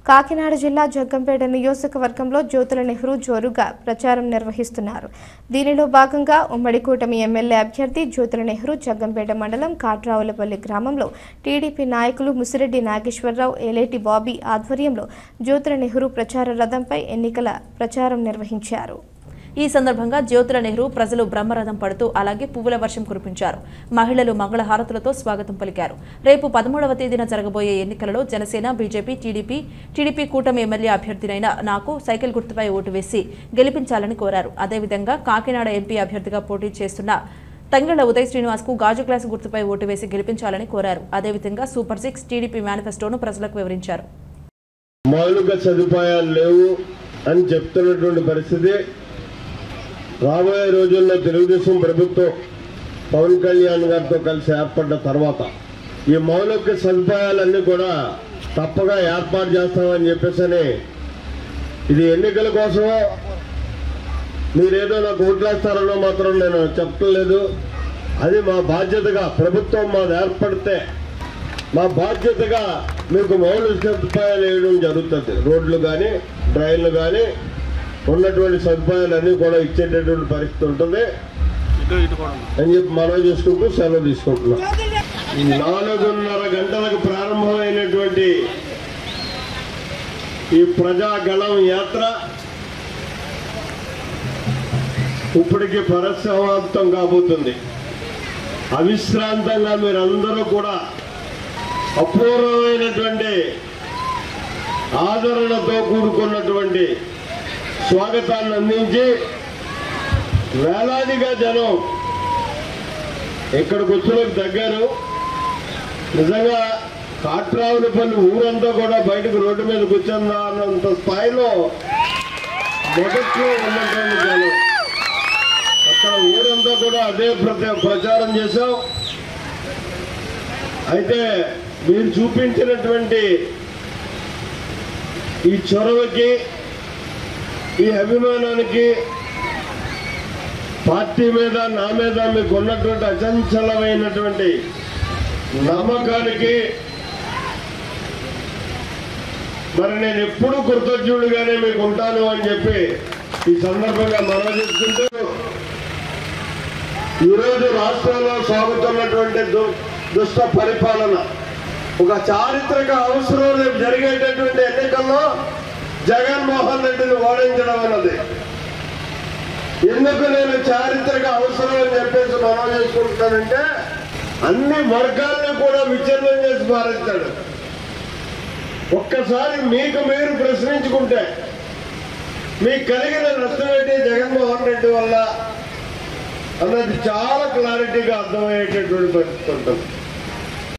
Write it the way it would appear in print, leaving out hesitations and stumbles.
కాకినాడ జిల్లా జగ్గంపేట నియోజకవర్గంలో జ్యోతుల నెహ్రూ జోరుగా ప్రచారం నిర్వహిస్తున్నారు. దీనిలో భాగంగా ఉమ్మడి కూటమి ఎమ్మెల్యే అభ్యర్థి జ్యోతుల నెహ్రూ జగ్గంపేట మండలం కాట్రావులపల్లి గ్రామంలో టీడీపీ నాయకులు ముసిరెడ్డి నాగేశ్వరరావు, ఏలేటి బాబీ ఆధ్వర్యంలో జ్యోతుల నెహ్రూ ప్రచార రథంపై ఎన్నికల ప్రచారం నిర్వహించారు. ఈ సందర్భంగా జ్యోతుల నెహ్రూ ప్రజలు బ్రహ్మరథం పడుతూ అలాగే పువ్వుల వర్షం కురిపించారు. మహిళలు మంగళహారతులతో స్వాగతం పలికారు. రేపు 13వ తేదీన జరగబోయే ఎన్నికలలో జనసేన, బీజేపీ, టీడీపీ కూటమి ఎమ్మెల్యే అభ్యర్థినైన నాకు సైకిల్ గుర్తుపై ఓటు వేసి గెలిపించాలని కోరారు. అదేవిధంగా కాకినాడ ఎంపీ అభ్యర్థిగా పోటీ చేస్తున్న తంగళ్ల ఉదయ్ శ్రీనివాస్ కు గాజు గ్లాసు గుర్తుపై ఓటు వేసి గెలిపించాలని కోరారు. అదేవిధంగా సూపర్ 6 టీడీపీ మేనిఫెస్టోను ప్రజలకు వివరించారు. మౌలిక సదుపాయాలు లేవు అని చెప్తున్నటువంటి పరిస్థితి రాబోయే రోజుల్లో తెలుగుదేశం ప్రభుత్వం పవన్ కళ్యాణ్ గారితో కలిసి ఏర్పడ్డ తర్వాత ఈ మౌలిక సదుపాయాలన్నీ కూడా తప్పగా ఏర్పాటు చేస్తామని చెప్పేసి ఇది ఎన్నికల కోసమో మీరేదో నాకు ఓట్లేస్తారనో మాత్రం నేను చెప్పలేదు. అది మా బాధ్యతగా, ప్రభుత్వం మాది ఏర్పడితే మా బాధ్యతగా మీకు మౌలిక సదుపాయాలు వేయడం జరుగుతుంది. రోడ్లు కానీ, డ్రైన్లు కానీ ఉన్నటువంటి సదుపాయాలన్నీ కూడా ఇచ్చేటటువంటి పరిస్థితి ఉంటుంది అని చెప్పి మనం చేసుకుంటూ సెలవు తీసుకుంటున్నాం. 4:30 గంటలకు ప్రారంభమైనటువంటి ఈ ప్రజాగళం యాత్ర ఇప్పటికీ పరిసమాప్తం కాబోతుంది. అవిశ్రాంతంగా మీరందరూ కూడా అపూర్వమైనటువంటి ఆదరణతో కూడుకున్నటువంటి స్వాగతాన్ని అందించి వేలాదిగా జనం ఇక్కడికి వచ్చేందుకు తగ్గారు. నిజంగా కాట్రావులపల్లి ఊరంతా కూడా బయటకు రోడ్డు మీద కూర్చుందా అన్నంత స్థాయిలో మొదట్లో ఉన్నటువంటి జనం అక్కడ ఊరంతా కూడా అదే ప్రచారం చేశాం. అయితే మీరు చూపించినటువంటి ఈ చొరవకి, ఈ అభిమానానికి, పార్టీ మీద, నా మీద మీకు ఉన్నటువంటి అచంచలమైనటువంటి నమ్మకానికి మరి నేను ఎప్పుడూ కృతజ్ఞుడిగానే మీకు ఉంటాను అని చెప్పి ఈ సందర్భంగా మనం చేసుకుంటూ ఈరోజు రాష్ట్రంలో సాగుతున్నటువంటి దుష్ట పరిపాలన ఒక చారిత్రక అవసరం రేపు జరిగేటటువంటి ఎన్నికల్లో జగన్మోహన్ రెడ్డిని ఓడించడం అన్నది. ఎందుకు నేను చారిత్రక అవసరం అని చెప్పేసి మనం చేసుకుంటున్నానంటే అన్ని వర్గాలను కూడా విచ్ఛిన్నం చేసి పారేస్తాడు. ఒక్కసారి మీకు మీరు ప్రశ్నించుకుంటే మీకు కలిగిన నష్టం ఏంటి జగన్మోహన్ రెడ్డి వల్ల అన్నది చాలా క్లారిటీగా అర్థమయ్యేటటువంటి పరిస్థితి ఉంటుంది.